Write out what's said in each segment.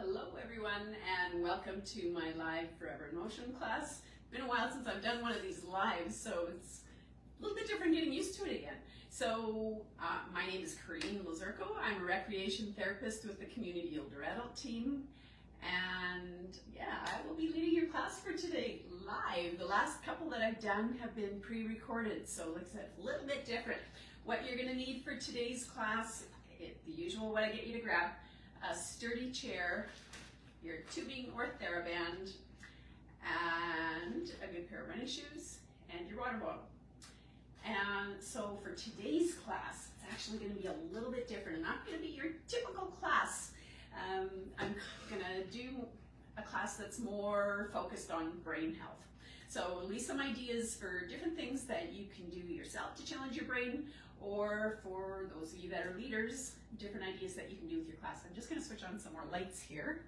Hello everyone, and welcome to my live Forever in Motion class. It's been a while since I've done one of these lives, so it's a little bit different getting used to it again. So my name is Kereen. I'm a recreation therapist with the Community Older Adult team, and yeah, I will be leading your class for today live. The last couple that I've done have been pre-recorded, so like I said, a little bit different. What you're going to need for today's class, the usual what I get you to grab: a sturdy chair, your tubing or TheraBand, and a good pair of running shoes, and your water bottle. And so for today's class, it's actually going to be a little bit different. It's not going to be your typical class. I'm going to do a class that's more focused on brain health. So at least some ideas for different things that you can do yourself to challenge your brain, or for those of you that are leaders, different ideas that you can do with your class. I'm just going to switch on some more lights here.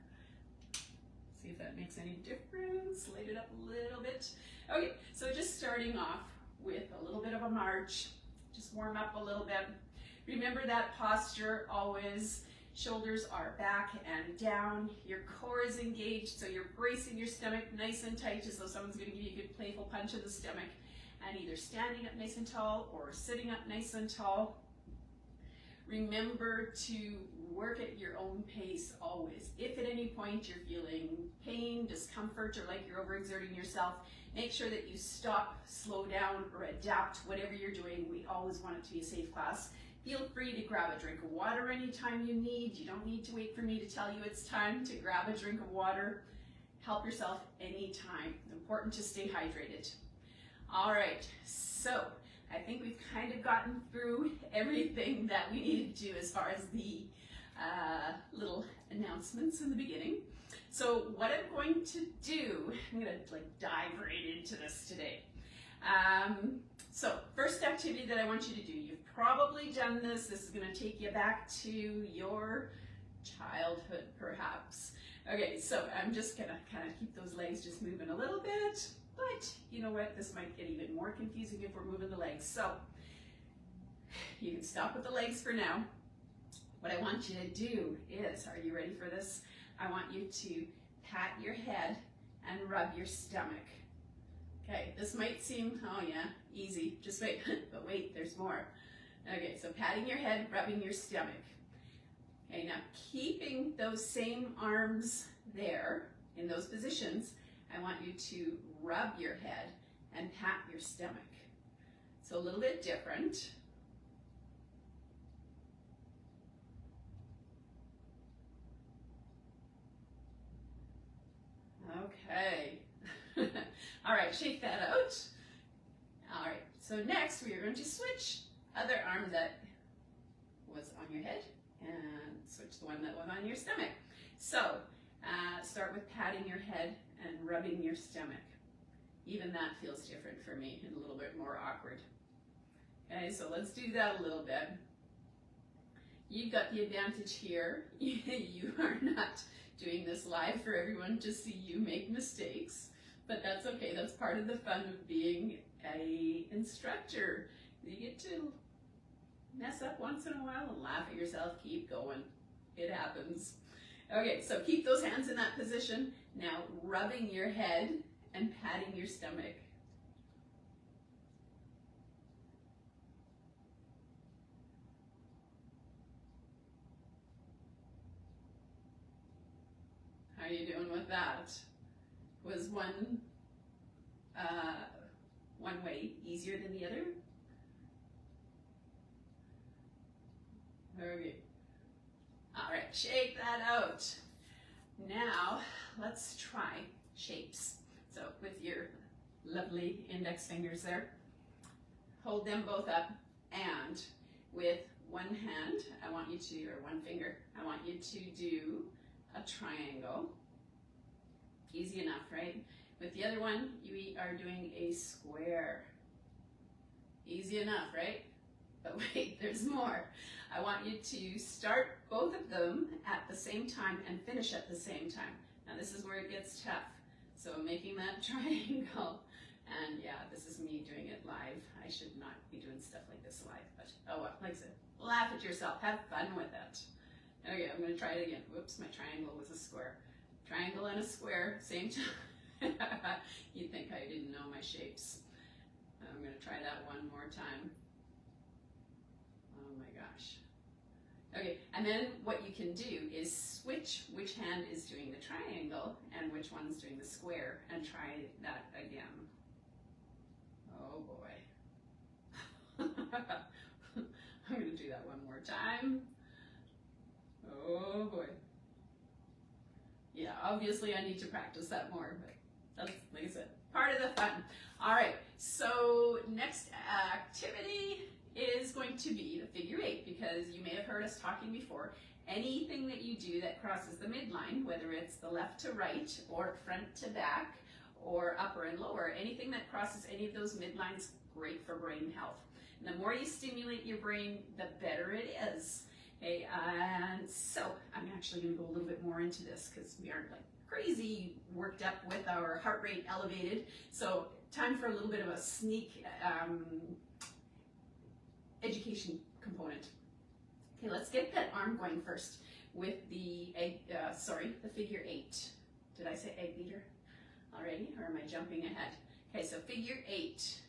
See if that makes any difference. Light it up a little bit. Okay, so just starting off with a little bit of a march. Just warm up a little bit. Remember that posture always. Shoulders are back and down. Your core is engaged, so you're bracing your stomach nice and tight as though someone's going to give you a good playful punch in the stomach. And either standing up nice and tall or sitting up nice and tall. Remember to work at your own pace always. If at any point you're feeling pain, discomfort, or like you're overexerting yourself, make sure that you stop, slow down, or adapt whatever you're doing. We always want it to be a safe class. Feel free to grab a drink of water anytime you need. You don't need to wait for me to tell you it's time to grab a drink of water. Help yourself anytime. Important to stay hydrated. All right, so I think we've kind of gotten through everything that we needed to as far as the little announcements in the beginning. So what I'm going to do, I'm going to dive right into this today. So first activity that I want you to do, you've probably done this. This is going to take you back to your childhood perhaps. Okay, so I'm just going to kind of keep those legs just moving a little bit. But you know what, this might get even more confusing if we're moving the legs. So you can stop with the legs for now. What I want you to do is, are you ready for this? I want you to pat your head and rub your stomach. Okay, this might seem, oh yeah, easy, just wait, but wait, there's more. Okay, so patting your head, rubbing your stomach. Okay, now keeping those same arms there in those positions, I want you to rub your head and pat your stomach. So a little bit different. Okay. All right, shake that out. All right, so next we are going to switch other arm that was on your head and switch the one that was on your stomach. So start with patting your head and rubbing your stomach. Even that feels different for me and a little bit more awkward. Okay, so let's do that a little bit. You've got the advantage here. You are not doing this live for everyone to see you make mistakes, but that's okay. That's part of the fun of being an instructor. You get to mess up once in a while and laugh at yourself. Keep going. It happens. Okay, so keep those hands in that position. Now rubbing your head and patting your stomach. How are you doing with that? Was one way easier than the other? Okay. All right, shake that out. Now, let's try shapes. So with your lovely index fingers there, hold them both up, and with one hand, I want you to, or one finger, I want you to do a triangle. Easy enough, right? With the other one, you are doing a square. Easy enough, right? But wait, there's more. I want you to start both of them at the same time and finish at the same time. Now this is where it gets tough. So making that triangle, and yeah, this is me doing it live. I should not be doing stuff like this live, but oh well, like I said, laugh at yourself, have fun with it. Okay, I'm gonna try it again. Whoops, my triangle was a square. Triangle and a square, same time. You'd think I didn't know my shapes. I'm gonna try that one more time. Oh my gosh. Okay, and then what you can do is switch which hand is doing the triangle and which one's doing the square, and try that again. Oh boy. I'm going to do that one more time. Oh boy. Yeah, obviously I need to practice that more, but that's, like I said, part of the fun. All right, so next activity is going to be the figure 8, because you may have heard us talking before. Anything that you do that crosses the midline, whether it's the left to right or front to back or upper and lower, anything that crosses any of those midlines, great for brain health. And the more you stimulate your brain, the better it is. Okay, and so I'm actually going to go a little bit more into this because we aren't like crazy worked up with our heart rate elevated. So time for a little bit of a sneak education component. Okay, let's get that arm going first with the the figure 8. Did I say egg beater already, or am I jumping ahead? Okay, so figure 8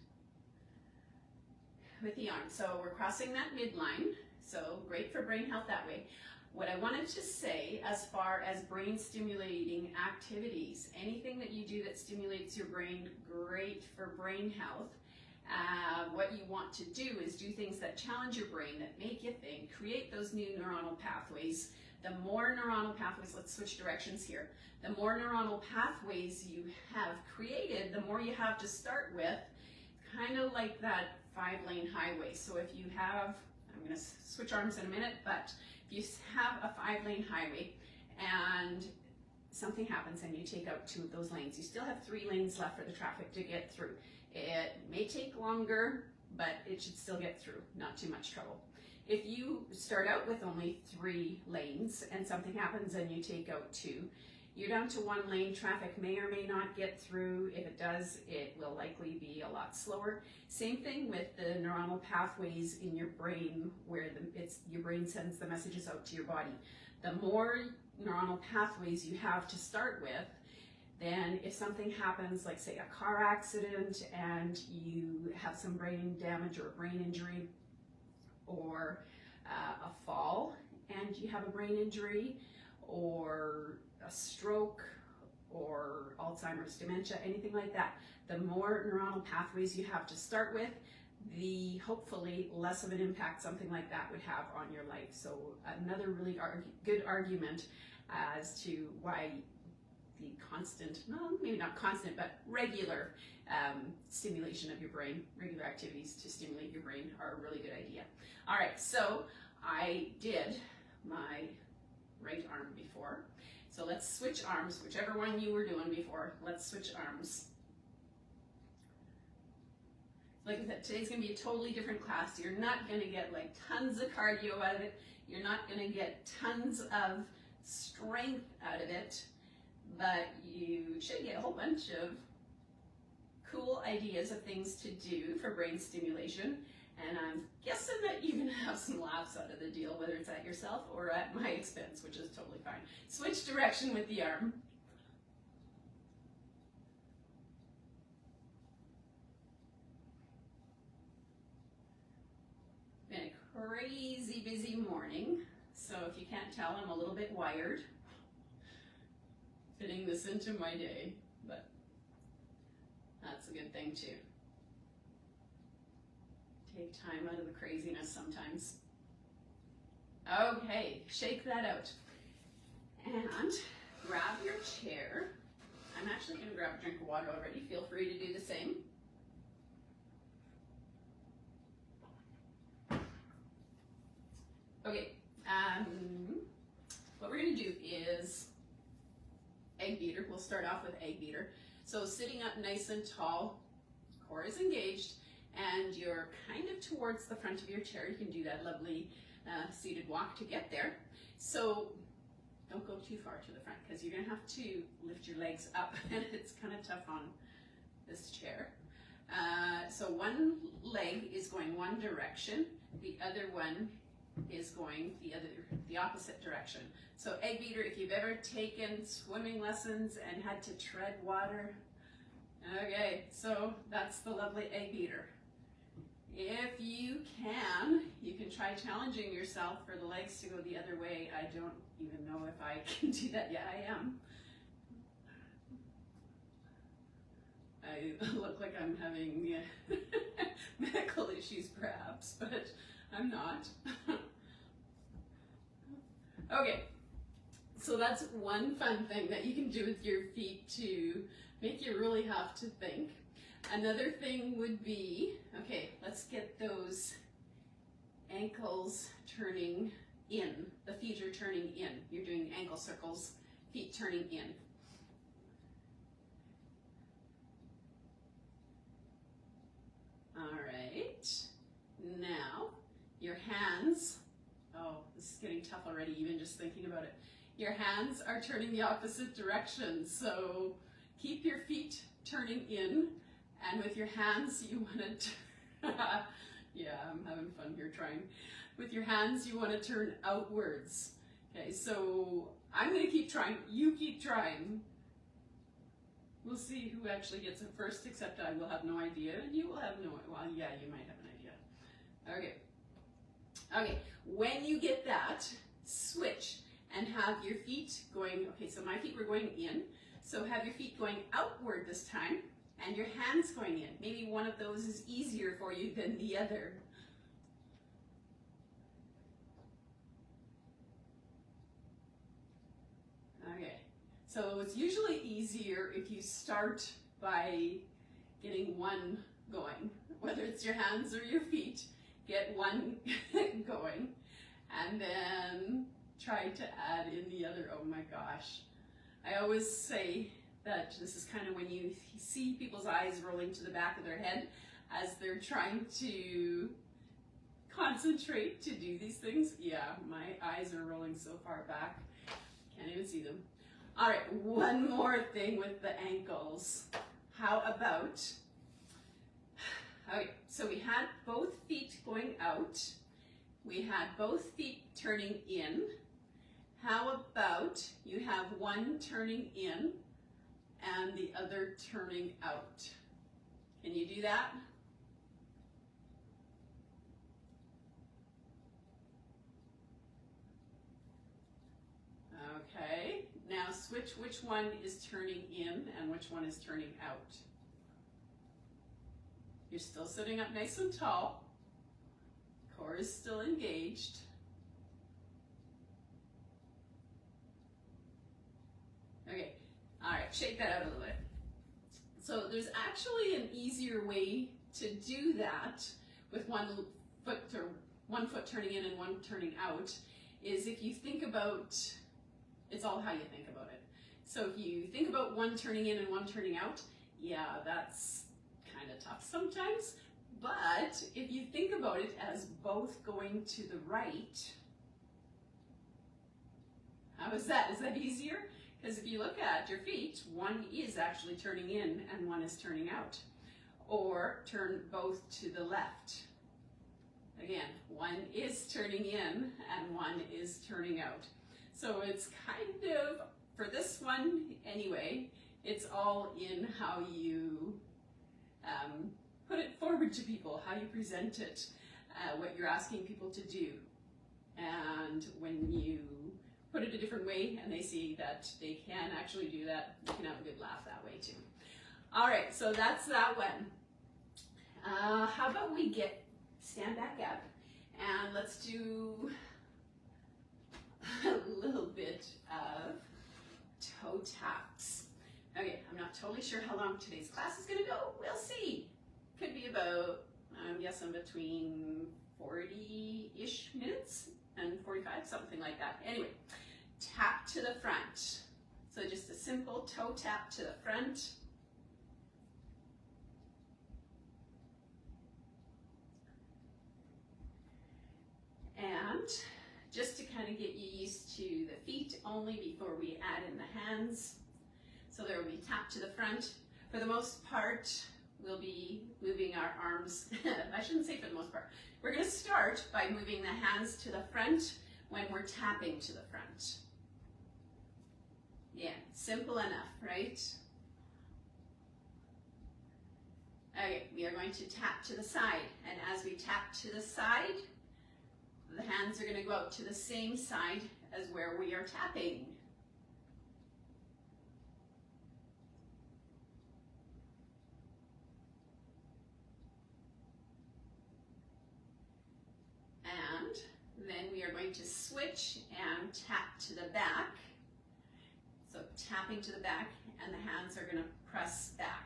with the arm. So we're crossing that midline, so great for brain health that way. What I wanted to say as far as brain stimulating activities, anything that you do that stimulates your brain, great for brain health. What you want to do is do things that challenge your brain, that make you think, create those new neuronal pathways. The more neuronal pathways, let's switch directions here. The more neuronal pathways you have created, the more you have to start with, kind of like that 5-lane highway. So if you have, I'm going to switch arms in a minute, but if you have a 5-lane highway and something happens and you take out 2 of those lanes, you still have 3 lanes left for the traffic to get through. It may take longer, but it should still get through, not too much trouble. If you start out with only 3 lanes and something happens and you take out 2, you're down to 1 lane. Traffic may or may not get through. If it does, it will likely be a lot slower. Same thing with the neuronal pathways in your brain, where your brain sends the messages out to your body. The more neuronal pathways you have to start with, then if something happens, like say a car accident and you have some brain damage or a brain injury, or a fall and you have a brain injury, or a stroke, or Alzheimer's, dementia, anything like that, the more neuronal pathways you have to start with, the hopefully less of an impact something like that would have on your life. So another really good argument as to why the constant, well, maybe not constant, but regular stimulation of your brain, regular activities to stimulate your brain are a really good idea. All right, so I did my right arm before. So let's switch arms, whichever one you were doing before, let's switch arms. Like I said, today's gonna be a totally different class. You're not gonna get like tons of cardio out of it. You're not gonna get tons of strength out of it, but you should get a whole bunch of cool ideas of things to do for brain stimulation. And I'm guessing that you're gonna have some laughs out of the deal, whether it's at yourself or at my expense, which is totally fine. Switch direction with the arm. Been a crazy busy morning, so if you can't tell, I'm a little bit wired, fitting this into my day, but that's a good thing too. Take time out of the craziness sometimes. Okay, shake that out. And grab your chair. I'm actually going to grab a drink of water already. Feel free to do the same. Okay, what we're going to do is egg beater. We'll start off with egg beater. So sitting up nice and tall, core is engaged, and you're kind of towards the front of your chair. You can do that lovely seated walk to get there. So don't go too far to the front because you're gonna have to lift your legs up and it's kind of tough on this chair. So one leg is going one direction, the other one is going the opposite direction. So egg beater, if you've ever taken swimming lessons and had to tread water, okay, so that's the lovely egg beater. If you can try challenging yourself for the legs to go the other way. I don't even know if I can do that yet. I am. I look like I'm having medical issues perhaps, but I'm not. Okay, so that's one fun thing that you can do with your feet to make you really have to think. Another thing would be, okay, let's get those ankles turning in. The feet are turning in. You're doing ankle circles, feet turning in. All right, now your hands, oh, this is getting tough already, even just thinking about it. Your hands are turning the opposite direction, so keep your feet turning in, and with your hands you want to, yeah, I'm having fun here trying. With your hands you want to turn outwards. Okay, so I'm going to keep trying, you keep trying. We'll see who actually gets it first, except I will have no idea, and you will have no, well, yeah, you might have an idea. Okay. Okay, when you get that, switch and have your feet going, okay, so my feet were going in, so have your feet going outward this time, and your hands going in. Maybe one of those is easier for you than the other. Okay. So it's usually easier if you start by getting one going, whether it's your hands or your feet, get one going, and then try to add in the other. Oh my gosh. I always say that this is kind of when you see people's eyes rolling to the back of their head as they're trying to concentrate to do these things. Yeah, my eyes are rolling so far back, can't even see them. All right, one more thing with the ankles. How about, okay, so we had both feet going out. We had both feet turning in. How about you have one turning in and the other turning out? Can you do that? Okay. Now switch which one is turning in and which one is turning out. You're still sitting up nice and tall. Core is still engaged. Okay, all right, shake that out a little bit. So there's actually an easier way to do that with one foot turning in and one turning out, is if you think about, it's all how you think about it. So if you think about one turning in and one turning out, yeah, that's kind of tough sometimes. But if you think about it as both going to the right, how is that? Is that easier? Because if you look at your feet, one is actually turning in and one is turning out. Or turn both to the left. Again, one is turning in and one is turning out. So it's kind of, for this one anyway, it's all in how you put it forward to people, how you present it, what you're asking people to do. And when you put it a different way and they see that they can actually do that, you can have a good laugh that way too. All right, so that's that one. How about we stand back up and let's do a little bit of toe taps. Okay, I'm not totally sure how long today's class is going to go. We'll see. Could be about, I'm guessing between 40-ish minutes and 45, something like that. Anyway, tap to the front. So just a simple toe tap to the front. And just to kind of get you used to the feet only before we add in the hands. So there will be tap to the front. For the most part, we'll be moving our arms, I shouldn't say for the most part. We're going to start by moving the hands to the front when we're tapping to the front. Yeah, simple enough, right? Okay, we are going to tap to the side, and as we tap to the side, the hands are going to go out to the same side as where we are tapping. And then we are going to switch and tap to the back. So tapping to the back, and the hands are going to press back.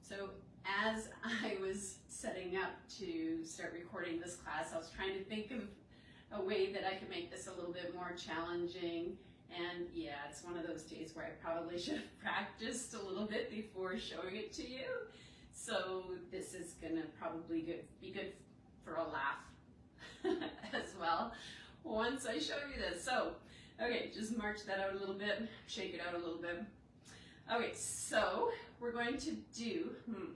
So as I was setting up to start recording this class, I was trying to think of a way that I could make this a little bit more challenging. And yeah, it's one of those days where I probably should have practiced a little bit before showing it to you. So this is gonna probably be good for a laugh as well once I show you this. So, okay, just march that out a little bit, shake it out a little bit. Okay, so we're going to do,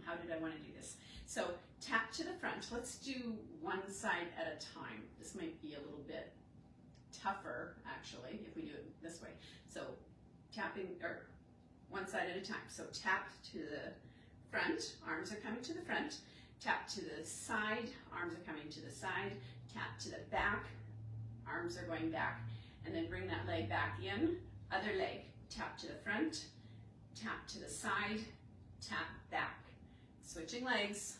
how did I want to do this? So tap to the front. Let's do one side at a time. This might be a little bit tougher, actually, if we do it this way. So tapping, or one side at a time. So tap to the front, arms are coming to the front. Tap to the side, arms are coming to the side. Tap to the back, arms are going back. And then bring that leg back in. Other leg, tap to the front, tap to the side, tap back. Switching legs.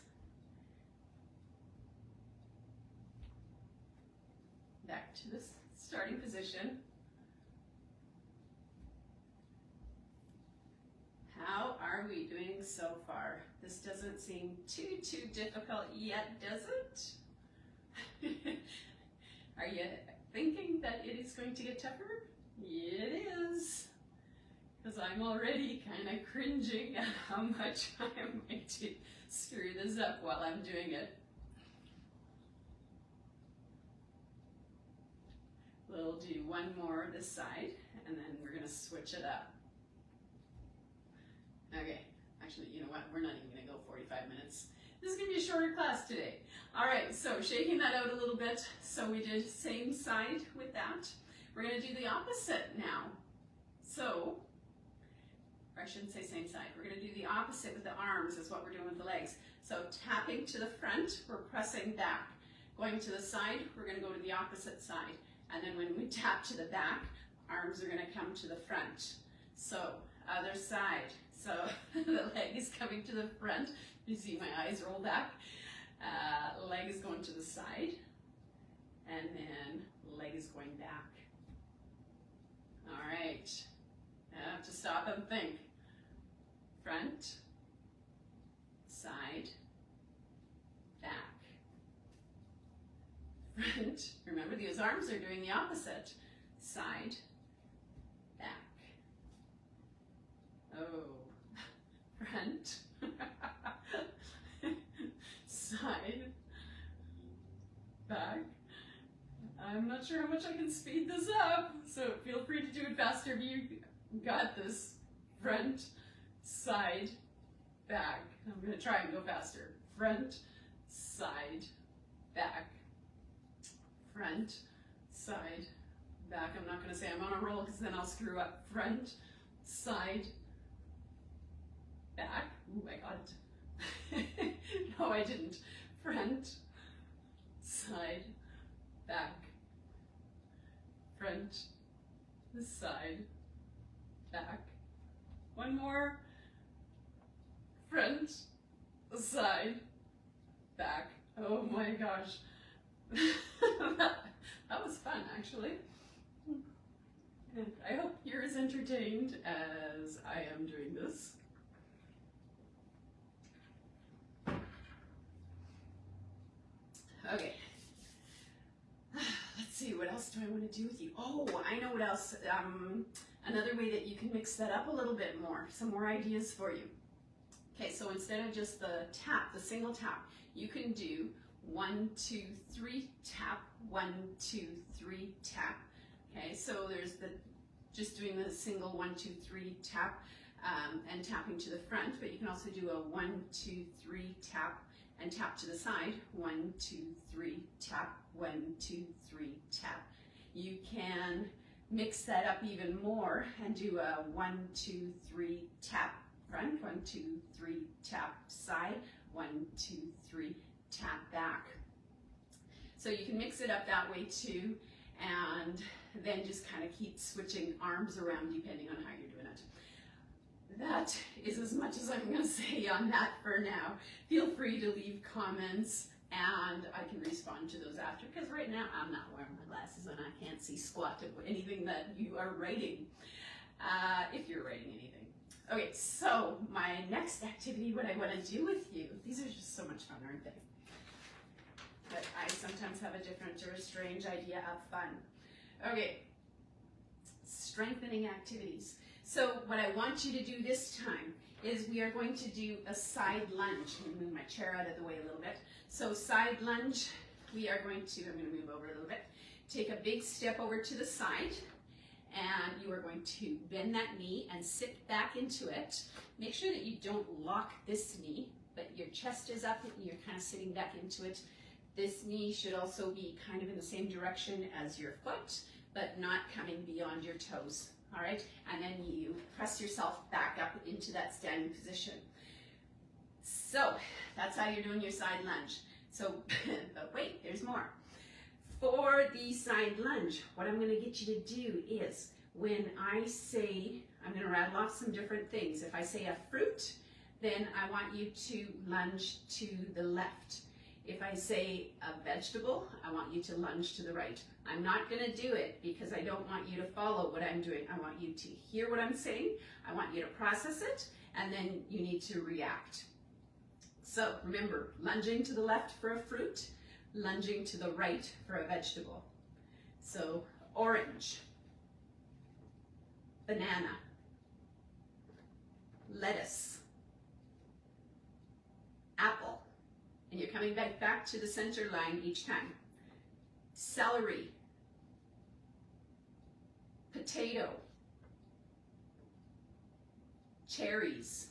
Back to the starting position. How are we doing so far? This doesn't seem too difficult yet, does it? Are you thinking that it is going to get tougher? It is. Because I'm already kind of cringing at how much I am going to screw this up while I'm doing it. We'll do one more this side, and then we're going to switch it up. Okay, actually, you know what? We're not even going to go 45 minutes. This is going to be a shorter class today. All right, so shaking that out a little bit. So we did same side with that. We're going to do the opposite now. So, or I shouldn't say same side. We're going to do the opposite with the arms is what we're doing with the legs. So tapping to the front, we're pressing back. Going to the side, we're going to go to the opposite side. And then when we tap to the back, arms are going to come to the front. So other side. So the leg is coming to the front. You see my eyes roll back. Leg is going to the side. And then leg is going back. All right. I have to stop and think. Front, side, back. Front, remember these arms are doing the opposite. Side, back. Oh, front, side, back. I'm not sure how much I can speed this up, so feel free to do it faster if you got this. Front, side, back. I'm going to try and go faster. Front, side, back. Front, side, back. I'm not going to say I'm on a roll because then I'll screw up. Front, side, back. Ooh, I got it. No, I didn't. Front, side, back. Front, side, back. One more. Front, side, back. Oh my gosh. That was fun, actually. And I hope you're as entertained as I am doing this. Okay. Let's see, what else do I want to do with you? Oh, I know what else. Another way that you can mix that up a little bit more. Some more ideas for you. Okay, so instead of just the tap, the single tap, you can do 1, 2, 3, tap, 1, 2, 3, tap. Okay, so there's the, just doing the single 1, 2, 3 tap and tapping to the front, but you can also do a 1, 2, 3 tap and tap to the side, 1, 2, 3 tap, 1, 2, 3 tap. You can mix that up even more and do a 1, 2, 3 tap front, 1, 2, 3 tap side, 1, 2, 3 tap back. So you can mix it up that way too, and then just kind of keep switching arms around depending on how you're doing it. That is as much as I'm going to say on that for now. Feel free to leave comments and I can respond to those after, because right now I'm not wearing my glasses and I can't see squat of anything that you are writing, if you're writing anything. Okay, so my next activity, what I want to do with you, these are just so much fun, aren't they? But I sometimes have a different or a strange idea of fun. Okay, strengthening activities. So what I want you to do this time is we are going to do a side lunge. I'm going to move my chair out of the way a little bit. So side lunge, we are going to, I'm going to move over a little bit, take a big step over to the side, and you are going to bend that knee and sit back into it. Make sure that you don't lock this knee, but your chest is up and you're kind of sitting back into it. This knee should also be kind of in the same direction as your foot, but not coming beyond your toes. All right, and then you press yourself back up into that standing position. So that's how you're doing your side lunge. So, but wait, there's more. For the side lunge, what I'm going to get you to do is when I say, I'm going to rattle off some different things. If I say a fruit, then I want you to lunge to the left. If I say a vegetable, I want you to lunge to the right. I'm not going to do it because I don't want you to follow what I'm doing. I want you to hear what I'm saying. I want you to process it, and then you need to react. So remember, lunging to the left for a fruit, lunging to the right for a vegetable. So orange, banana, lettuce, apple, and you're coming back to the center line each time. Celery, potato, cherries,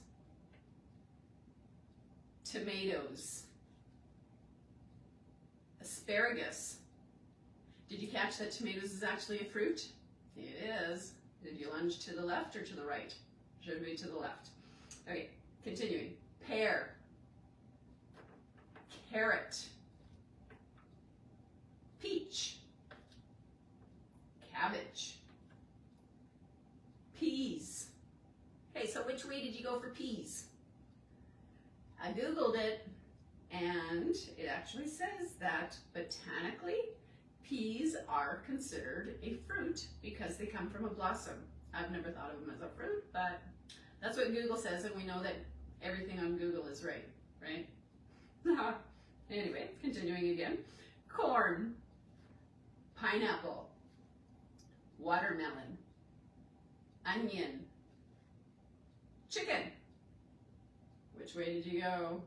tomatoes, asparagus. Did you catch that tomatoes is actually a fruit? It is. Did you lunge to the left or to the right? Should be to the left. Okay, continuing. Pear, carrot, peach, cabbage, peas. Okay, so which way did you go for peas? I Googled it, and it actually says that botanically, peas are considered a fruit because they come from a blossom. I've never thought of them as a fruit, but that's what Google says, and we know that everything on Google is right, right? Anyway, continuing again. Corn, pineapple, watermelon, onion, chicken. Which way did you go?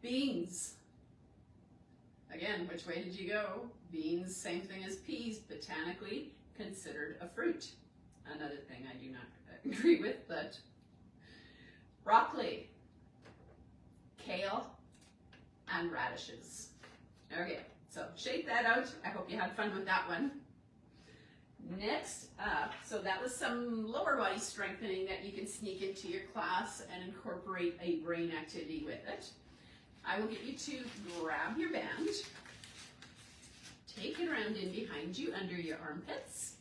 Beans. Again, which way did you go? Beans, same thing as peas, botanically considered a fruit. Another thing I do not agree with, but broccoli, kale, and radishes. Okay, so shake that out. I hope you had fun with that one. Next up, so that was some lower body strengthening that you can sneak into your class and incorporate a brain activity with it. I will get you to grab your band, take it around in behind you under your armpits,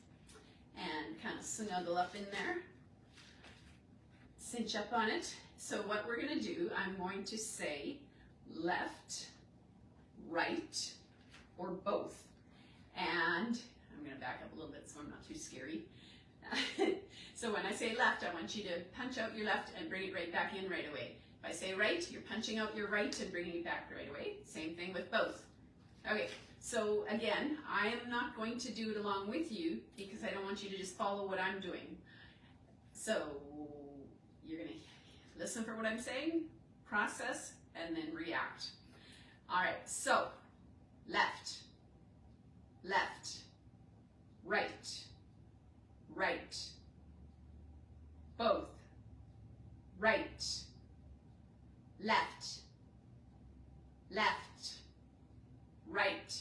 and kind of snuggle up in there. Cinch up on it. So what we're going to do, I'm going to say left, right, or both. And I'm going to back up a little bit so I'm not too scary. So when I say left, I want you to punch out your left and bring it right back in right away. If I say right, you're punching out your right and bringing it back right away. Same thing with both. Okay, so again, I am not going to do it along with you because I don't want you to just follow what I'm doing. So you're going to listen for what I'm saying, process, and then react. All right, so left, left, right, right, both, right, left, left, right,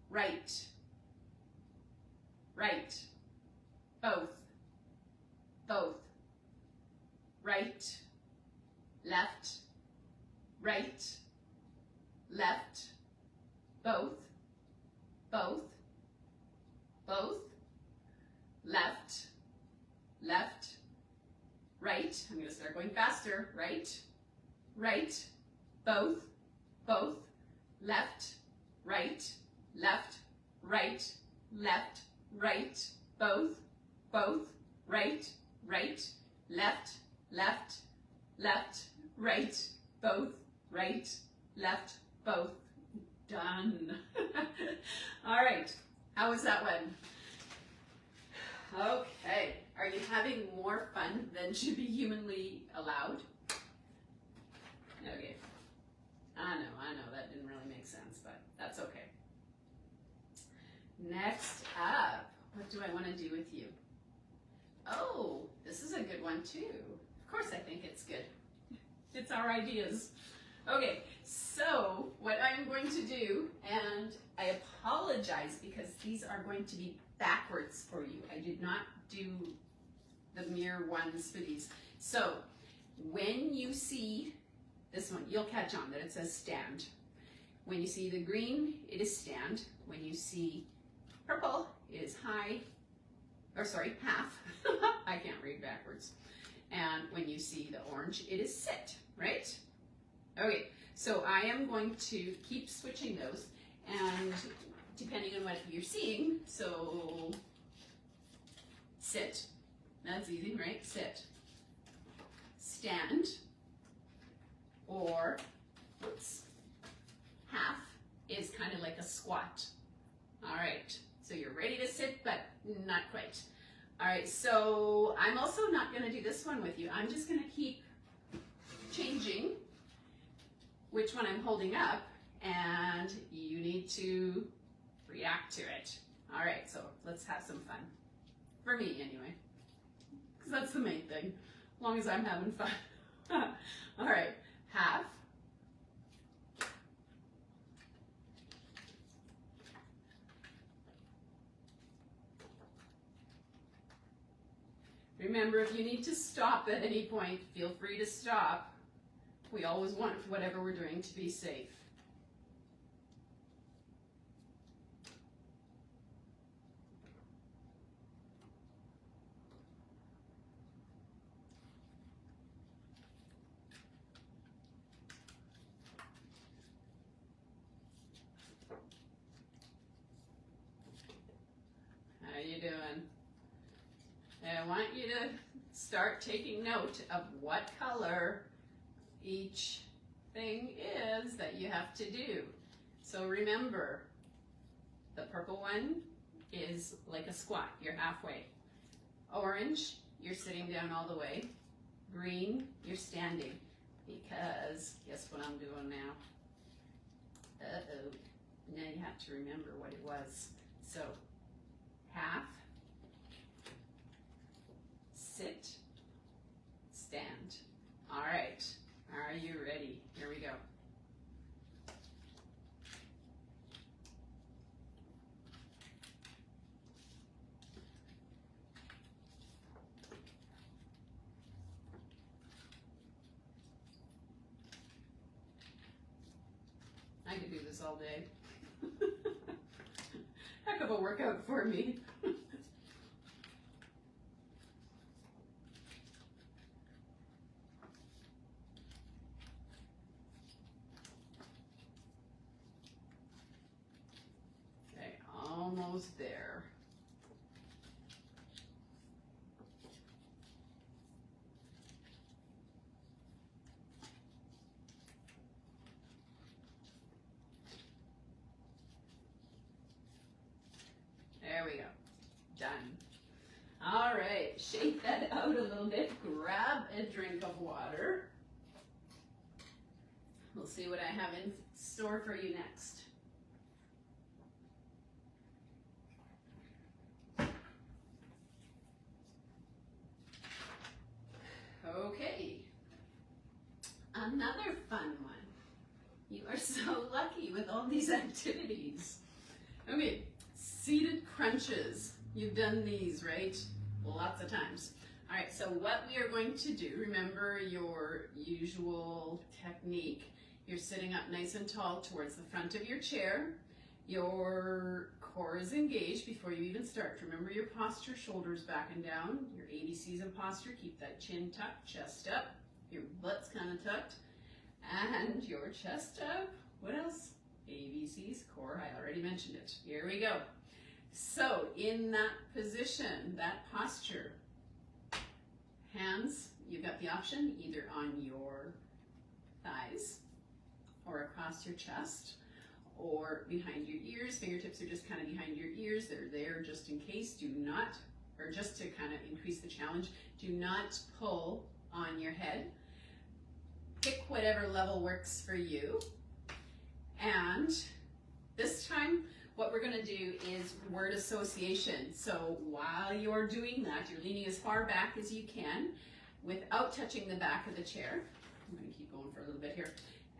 right, right, both, both, right, left, right, left, both, both, both, left, left, right. I'm going to start going faster. Right, right, both, both, left, right, left, right, left, right, both, both, right, right, left, left, left, right, both, right, left, both. Done. All right, how was that one? Okay, are you having more fun than should be humanly allowed? Okay, I know, that didn't really make sense, but that's okay. Next up, what do I want to do with you? Oh, this is a good one too. Of course I think it's good. It's our ideas. Okay, so what I'm going to do, and I apologize because these are going to be backwards for you. I did not do the mirror ones for these. So when you see this one, you'll catch on that it says stand. When you see the green, it is stand. When you see purple, it is high, or sorry, half. I can't read backwards. And when you see the orange, it is sit, right? Okay, so I am going to keep switching those, and depending on what you're seeing, so sit, that's easy, right? Sit, stand, or, oops, half is kind of like a squat. All right, so you're ready to sit, but not quite. All right, so I'm also not gonna do this one with you. I'm just gonna keep changing which one I'm holding up, and you need to react to it. All right, so let's have some fun. For me, anyway, because that's the main thing, as long as I'm having fun. All right, half. Remember, if you need to stop at any point, feel free to stop. We always want whatever we're doing to be safe. How you doing? And I want you to start taking note of what color each thing is that you have to do. So remember, the purple one is like a squat, you're halfway. Orange, you're sitting down all the way. Green, you're standing, because guess what I'm doing now? Uh-oh, now you have to remember what it was. So, half, sit, stand. All right. Are you ready? Here we go. I could do this all day. Heck of a workout for me. Almost there. There we go. Done. All right, shake that out a little bit. Grab a drink of water. We'll see what I have in store for you next. Okay, another fun one. You are so lucky with all these activities. Okay, seated crunches. You've done these, right? Lots of times. All right, so what we are going to do, remember your usual technique. You're sitting up nice and tall towards the front of your chair. Your core is engaged before you even start. Remember your posture, shoulders back and down. Your ABCs in posture. Keep that chin tucked, chest up. Your butt's kind of tucked. And your chest up. What else? ABCs, core, I already mentioned it. Here we go. So in that position, that posture, hands, you've got the option either on your thighs or across your chest or behind your ears. Fingertips are just kind of behind your ears. They're there just in case. Do not, or just to kind of increase the challenge, do not pull on your head. Pick whatever level works for you. And this time, what we're going to do is word association. So while you're doing that, you're leaning as far back as you can without touching the back of the chair. I'm going to keep going for a little bit here.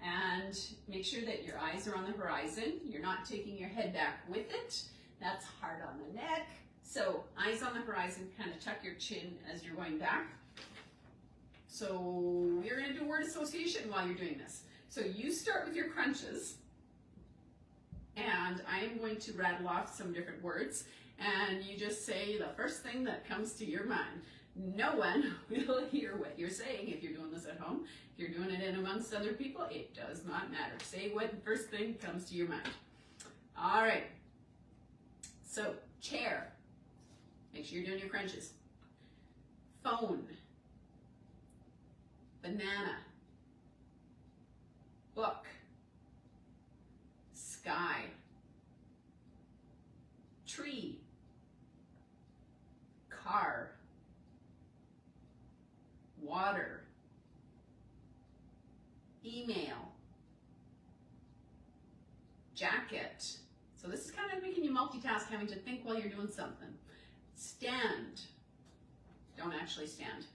And make sure that your eyes are on the horizon. You're not taking your head back with it. That's hard on the neck. So eyes on the horizon, kind of tuck your chin as you're going back. So we're going to do word association while you're doing this. So you start with your crunches. And I am going to rattle off some different words, and you just say the first thing that comes to your mind. No one will hear what you're saying if you're doing this at home. If you're doing it in amongst other people, it does not matter. Say what first thing comes to your mind. All right. So, chair. Make sure you're doing your crunches. Phone. Banana. Book. Sky, tree, car, water, email, jacket. So this is kind of making you multitask, having to think while you're doing something. Stand, don't actually stand.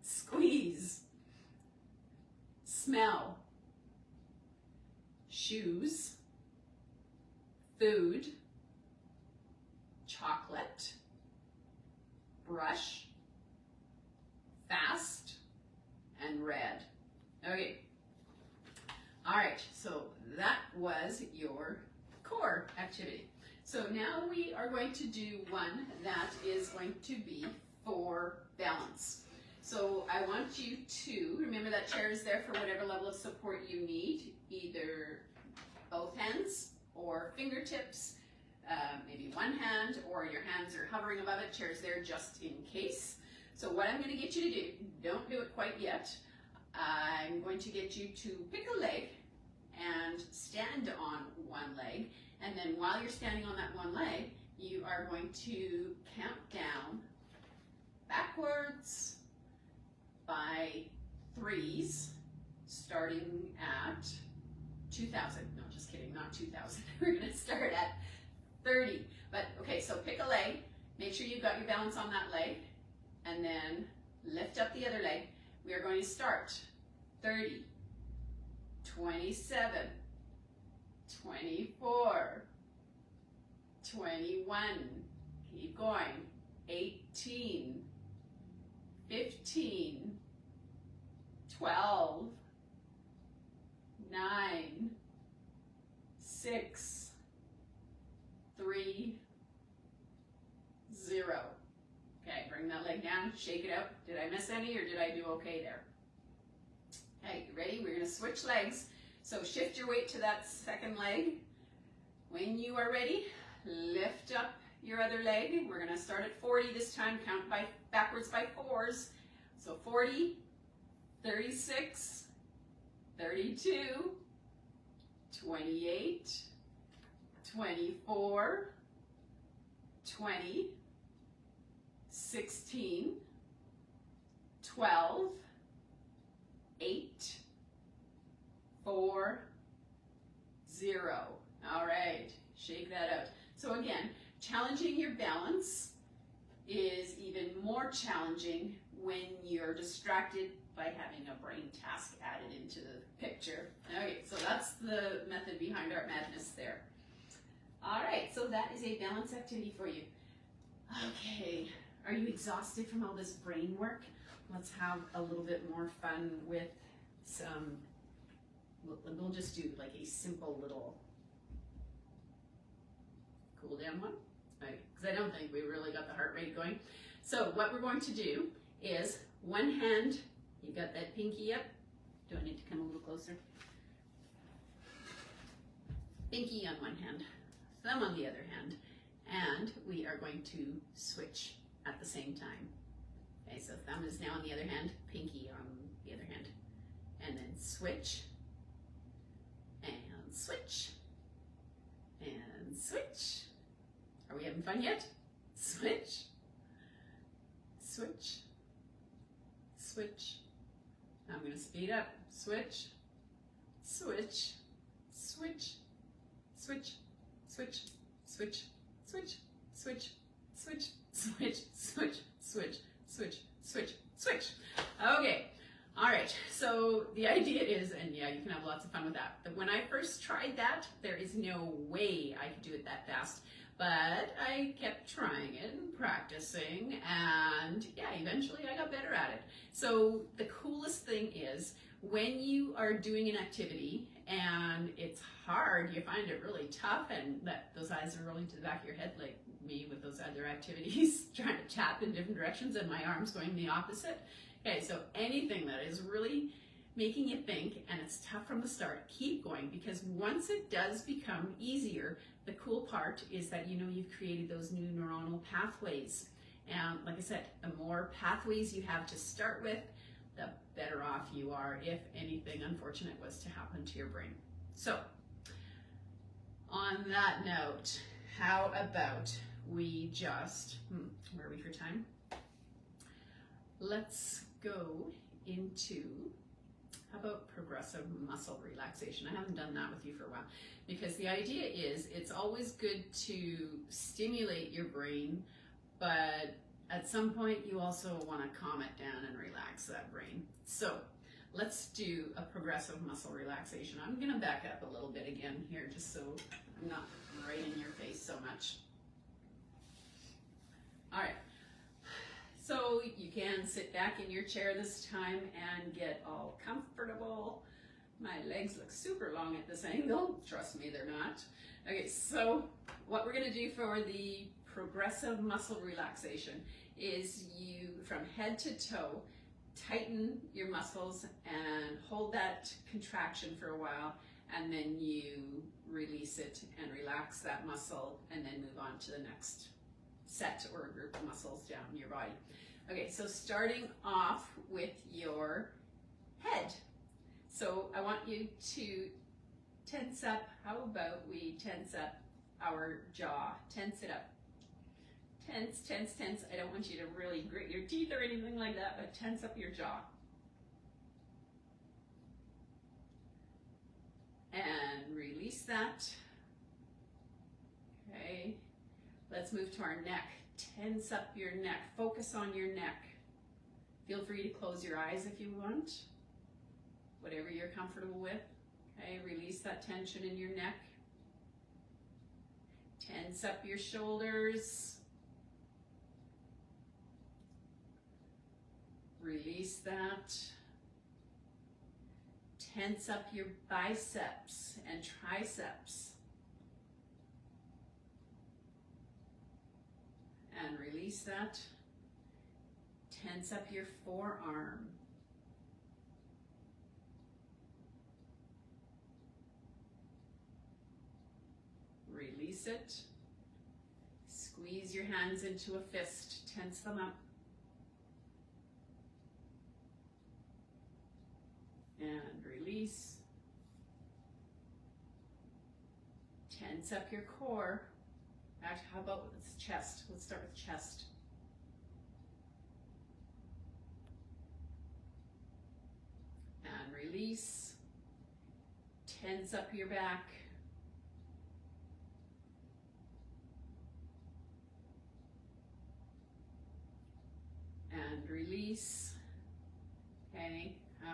Squeeze, smell, shoes, food, chocolate, brush, fast, and red. Okay. All right, so that was your core activity. So now we are going to do one that is going to be for balance. So I want you to, remember that chair is there for whatever level of support you need, either both hands or fingertips, maybe one hand, or your hands are hovering above it. Chair's there just in case. So what I'm going to get you to do, don't do it quite yet, I'm going to get you to pick a leg and stand on one leg, and then while you're standing on that one leg, you are going to count down backwards by threes, starting at 2,000. No, just kidding, not 2,000. We're going to start at 30. But okay, so pick a leg. Make sure you've got your balance on that leg, and then lift up the other leg. We are going to start 30, 27, 24, 21, keep going, 18, 15, 12, 9, 6, 3, 0. Okay, bring that leg down, shake it out. Did I miss any or did I do okay there? Okay, you ready? We're going to switch legs. So shift your weight to that second leg. When you are ready, lift up your other leg. We're going to start at 40 this time, count by backwards by fours. So 40, 36, 32, 28, 24, 20, 16, 12, 8, 4, challenging your balance is even more challenging when you're distracted by having a brain task added into the picture. Okay, so that's the method behind our madness there. All right, so that is a balance activity for you. Okay, are you exhausted from all this brain work? Let's have a little bit more fun with some, we'll just do like a simple little cool down one, because I don't think we really got the heart rate going. So what we're going to do is one hand, you got that pinky up. Do I need to come a little closer? Pinky on one hand, thumb on the other hand, and we are going to switch at the same time. Okay, so thumb is now on the other hand, pinky on the other hand, and then switch, and switch, and switch. Are we having fun yet? Switch, switch, switch. Now I'm going to speed up. Switch, switch, switch, switch, switch, switch, switch, switch, switch, switch, switch, switch, switch, switch, switch. Okay. All right. So the idea is, and yeah, you can have lots of fun with that. But when I first tried that, there is no way I could do it that fast. But I kept trying it and practicing, and yeah, eventually I got better at it. So the coolest thing is when you are doing an activity and it's hard, you find it really tough, and that those eyes are rolling to the back of your head like me with those other activities, trying to tap in different directions and my arms going the opposite. Okay, so anything that is really making you think and it's tough from the start, keep going, because once it does become easier, the cool part is that you know you've created those new neuronal pathways. And like I said, the more pathways you have to start with, the better off you are if anything unfortunate was to happen to your brain. So, on that note, how about we just, where are we for time? Let's go into, how about progressive muscle relaxation? I haven't done that with you for a while, because the idea is it's always good to stimulate your brain, but at some point you also want to calm it down and relax that brain. So let's do a progressive muscle relaxation. I'm going to back up a little bit again here just so I'm not right in your face so much. All right. So you can sit back in your chair this time and get all comfortable. My legs look super long at this angle. Trust me, they're not. Okay, so what we're going to do for the progressive muscle relaxation is you, from head to toe, tighten your muscles and hold that contraction for a while, and then you release it and relax that muscle, and then move on to the next set or group of muscles down your body. Okay, so starting off with your head. So I want you to tense up. How about we tense up our jaw? Tense it up. Tense, tense, tense. I don't want you to really grit your teeth or anything like that, but tense up your jaw. And release that. Okay, let's move to our neck. Tense up your neck. Focus on your neck. Feel free to close your eyes if you want. Whatever you're comfortable with. Okay, release that tension in your neck. Tense up your shoulders. Release that. Tense up your biceps and triceps. And release that. Tense up your forearm. Release it. Squeeze your hands into a fist. Tense them up. And release. Tense up your core. Actually, how about with chest? Let's start with chest. And release. Tense up your back.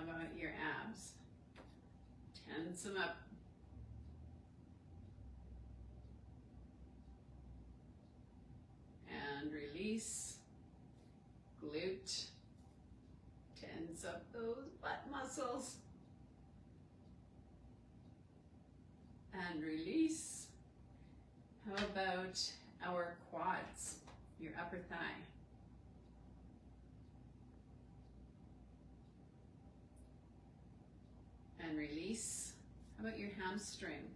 about your abs? Tense them up. And release. Glute. Tense up those butt muscles. And release. How about our quads, your upper thigh? And release. How about your hamstring?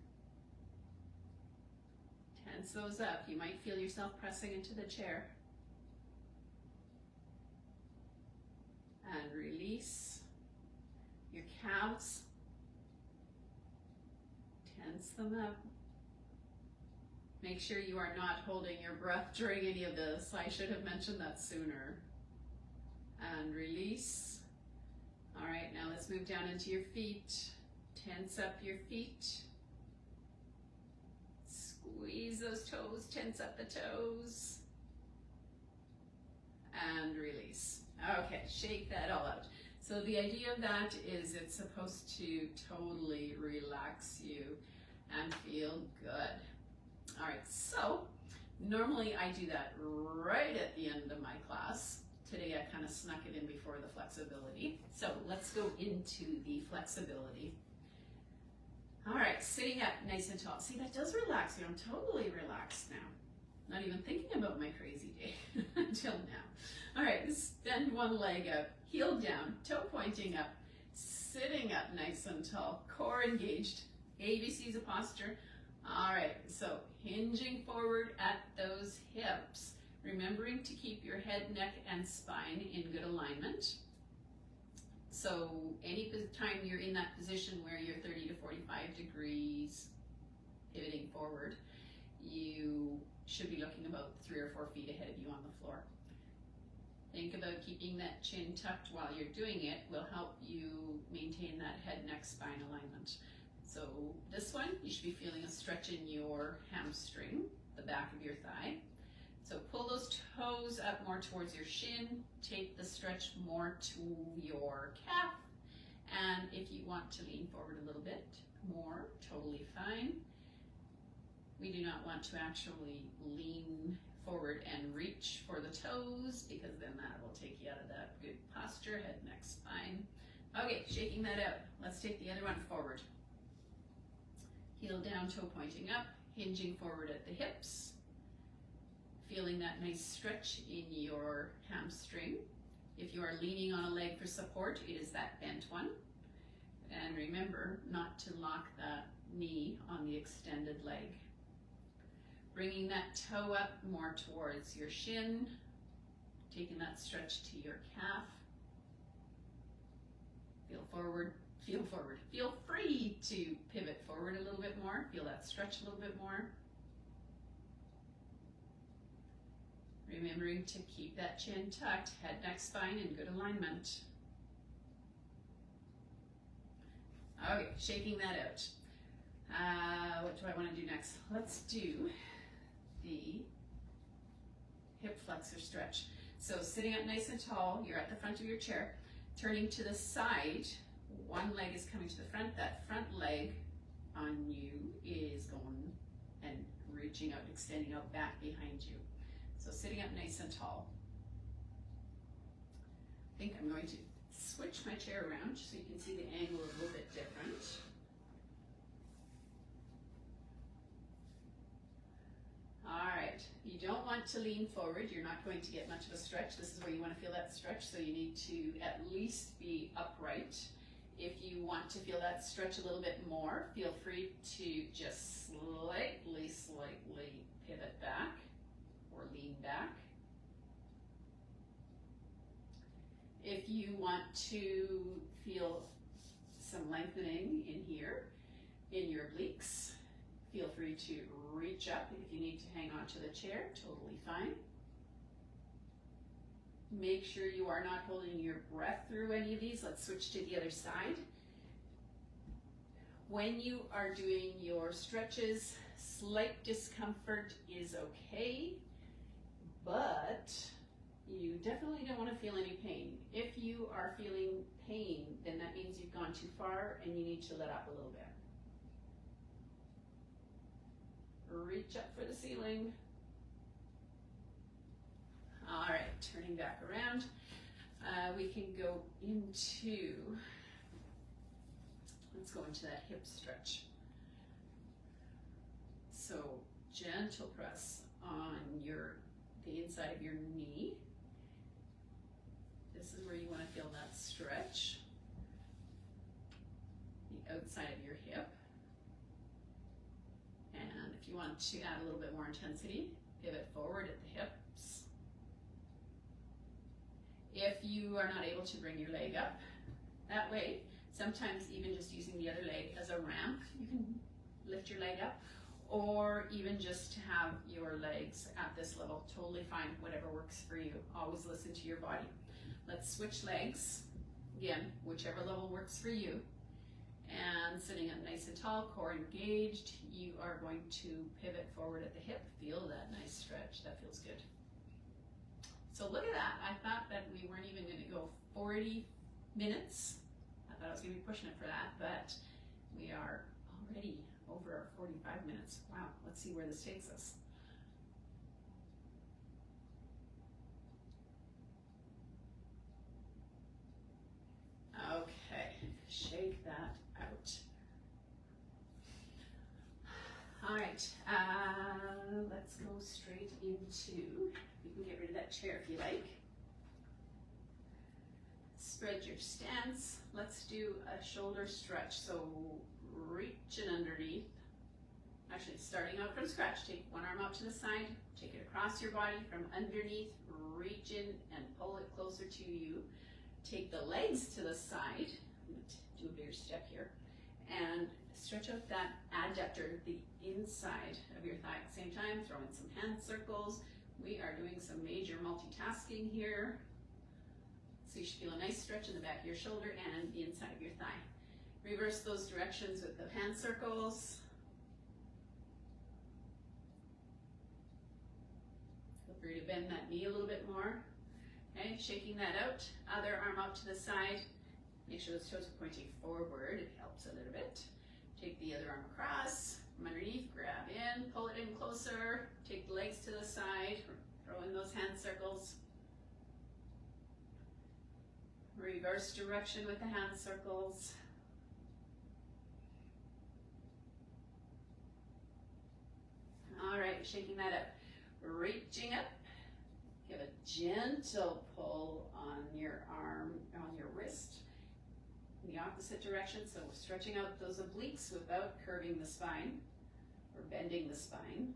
Tense those up. You might feel yourself pressing into the chair. And release. Your calves. Tense them up. Make sure you are not holding your breath during any of this. I should have mentioned that sooner. And release. All right, now let's move down into your feet. Tense up your feet. Squeeze those toes, tense up the toes. And release. Okay, shake that all out. So the idea of that is it's supposed to totally relax you and feel good. All right, so normally I do that right at the end of my class. Today I kind of snuck it in before the flexibility. So let's go into the flexibility. All right, sitting up nice and tall. See, that does relax you. I'm totally relaxed now. Not even thinking about my crazy day until now. All right, extend one leg up, heel down, toe pointing up, sitting up nice and tall, core engaged. ABC's a posture. All right, so hinging forward at those hips. Remembering to keep your head, neck, and spine in good alignment. So any time you're in that position where you're 30 to 45 degrees pivoting forward, you should be looking about 3 or 4 feet ahead of you on the floor. Think about keeping that chin tucked while you're doing it will help you maintain that head, neck, spine alignment. So this one, you should be feeling a stretch in your hamstring, the back of your thigh. So pull those toes up more towards your shin, take the stretch more to your calf, and if you want to lean forward a little bit more, totally fine. We do not want to actually lean forward and reach for the toes because then that will take you out of that good posture, head, neck, spine. Okay, shaking that out. Let's take the other one forward. Heel down, toe pointing up, hinging forward at the hips. Feeling that nice stretch in your hamstring. If you are leaning on a leg for support, it is that bent one. And remember not to lock that knee on the extended leg. Bringing that toe up more towards your shin, taking that stretch to your calf. Feel forward, feel forward. Feel free to pivot forward a little bit more. Feel that stretch a little bit more. Remembering to keep that chin tucked, head, neck, spine in good alignment. Okay, shaking that out. What do I want to do next? Let's do the hip flexor stretch. So sitting up nice and tall, you're at the front of your chair, turning to the side, one leg is coming to the front, that front leg on you is going and reaching out, extending out back behind you. So sitting up nice and tall. I think I'm going to switch my chair around so you can see the angle a little bit different. All right, you don't want to lean forward. You're not going to get much of a stretch. This is where you want to feel that stretch, so you need to at least be upright. If you want to feel that stretch a little bit more, feel free to just slightly pivot back or lean back. If you want to feel some lengthening in here, in your obliques, feel free to reach up. If you need to hang on to the chair, totally fine. Make sure you are not holding your breath through any of these. Let's switch to the other side. When you are doing your stretches, slight discomfort is okay, but You definitely don't want to feel any pain. If you are feeling pain, then that means you've gone too far and you need to let up a little bit. Reach up for the ceiling. All right, turning back around. We can go into, let's go into that hip stretch. So gentle press on the inside of your knee. This is where you want to feel that stretch. The outside of your hip. And if you want to add a little bit more intensity, pivot forward at the hips. If you are not able to bring your leg up that way, sometimes even just using the other leg as a ramp, you can lift your leg up, or even just to have your legs at this level, totally fine, whatever works for you. Always listen to your body. Let's switch legs. Again, whichever level works for you. And sitting up nice and tall, core engaged, you are going to pivot forward at the hip. Feel that nice stretch, that feels good. So look at that, I thought that we weren't even gonna go 40 minutes. I thought I was gonna be pushing it for that, but we are already over our 45 minutes. Wow, let's see where this takes us. Okay, shake that out. All right, let's go straight into, you can get rid of that chair if you like. Spread your stance. Let's do a shoulder stretch. So reaching underneath. Actually, starting out from scratch, take one arm out to the side, take it across your body from underneath, reach in and pull it closer to you. Take the legs to the side. I'm going to do a bigger step here. And stretch out that adductor, the inside of your thigh. At the same time, throw in some hand circles. We are doing some major multitasking here. So you should feel a nice stretch in the back of your shoulder and the inside of your thigh. Reverse those directions with the hand circles. Feel free to bend that knee a little bit more. Okay, shaking that out. Other arm out to the side. Make sure those toes are pointing forward. It helps a little bit. Take the other arm across. From underneath, grab in, pull it in closer. Take the legs to the side. Throw in those hand circles. Reverse direction with the hand circles. All right, shaking that up. Reaching up. Give a gentle pull on your arm, on your wrist. In the opposite direction, so stretching out those obliques without curving the spine or bending the spine.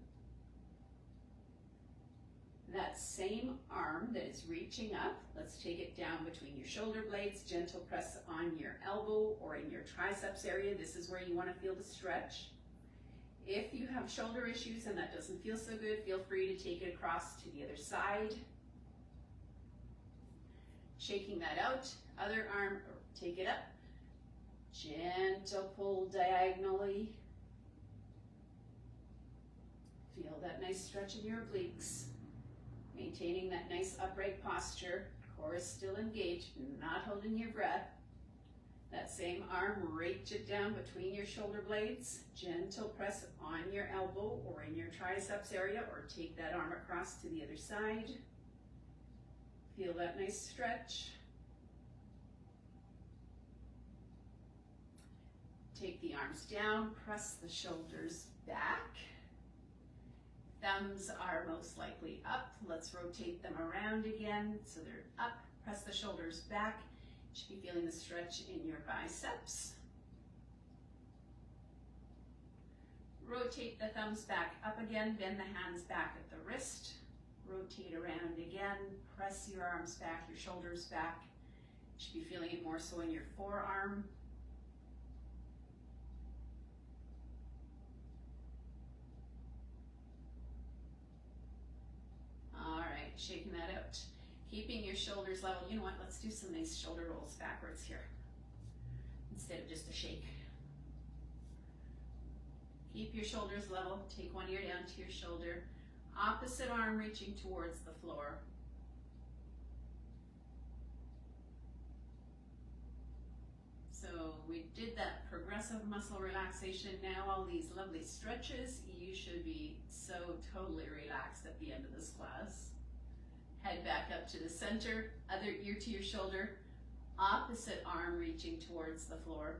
That same arm that is reaching up, let's take it down between your shoulder blades, gentle press on your elbow or in your triceps area. This is where you want to feel the stretch. If you have shoulder issues and that doesn't feel so good, feel free to take it across to the other side. Shaking that out, other arm, take it up. Gentle pull diagonally. Feel that nice stretch in your obliques. Maintaining that nice upright posture. Core is still engaged, not holding your breath. That same arm, reach it down between your shoulder blades. Gentle press on your elbow or in your triceps area, or take that arm across to the other side. Feel that nice stretch. Take the arms down, press the shoulders back. Thumbs are most likely up. Let's rotate them around again so they're up. Press the shoulders back. You should be feeling the stretch in your biceps. Rotate the thumbs back up again. Bend the hands back at the wrist. Rotate around again. Press your arms back, your shoulders back. You should be feeling it more so in your forearm. All right, shaking that out. Keeping your shoulders level. You know what, let's do some nice shoulder rolls backwards here instead of just a shake. Keep your shoulders level. Take one ear down to your shoulder. Opposite arm reaching towards the floor. did that progressive muscle relaxation. Now all these lovely stretches. You should be so totally relaxed at the end of this class. Head back up to the center, other ear to your shoulder, opposite arm reaching towards the floor.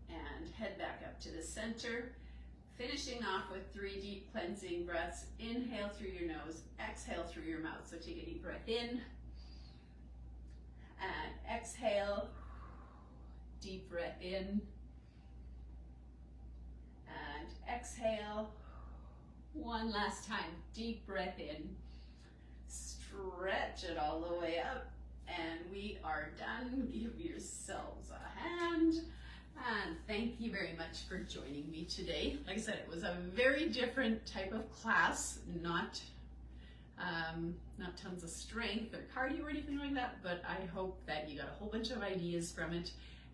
And head back up to the center, finishing off with 3 deep cleansing breaths. Inhale through your nose, exhale through your mouth. So take a deep breath in, and exhale, deep breath in, and exhale. One last time, deep breath in, stretch it all the way up, and we are done. Give yourselves a hand, and thank you very much for joining me today. Like I said, it was a very different type of class, not tons of strength or cardio or anything like that, but I hope that you got a whole bunch of ideas from it,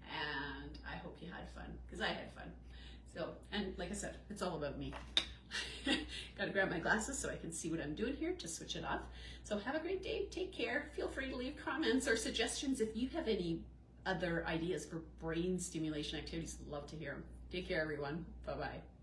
and I hope you had fun, because I had fun. So, and like I said, it's all about me. Gotta grab my glasses so I can see what I'm doing here to switch it off. So have a great day, take care. Feel free to leave comments or suggestions if you have any other ideas for brain stimulation activities. Love to hear them. Take care, everyone. Bye-bye.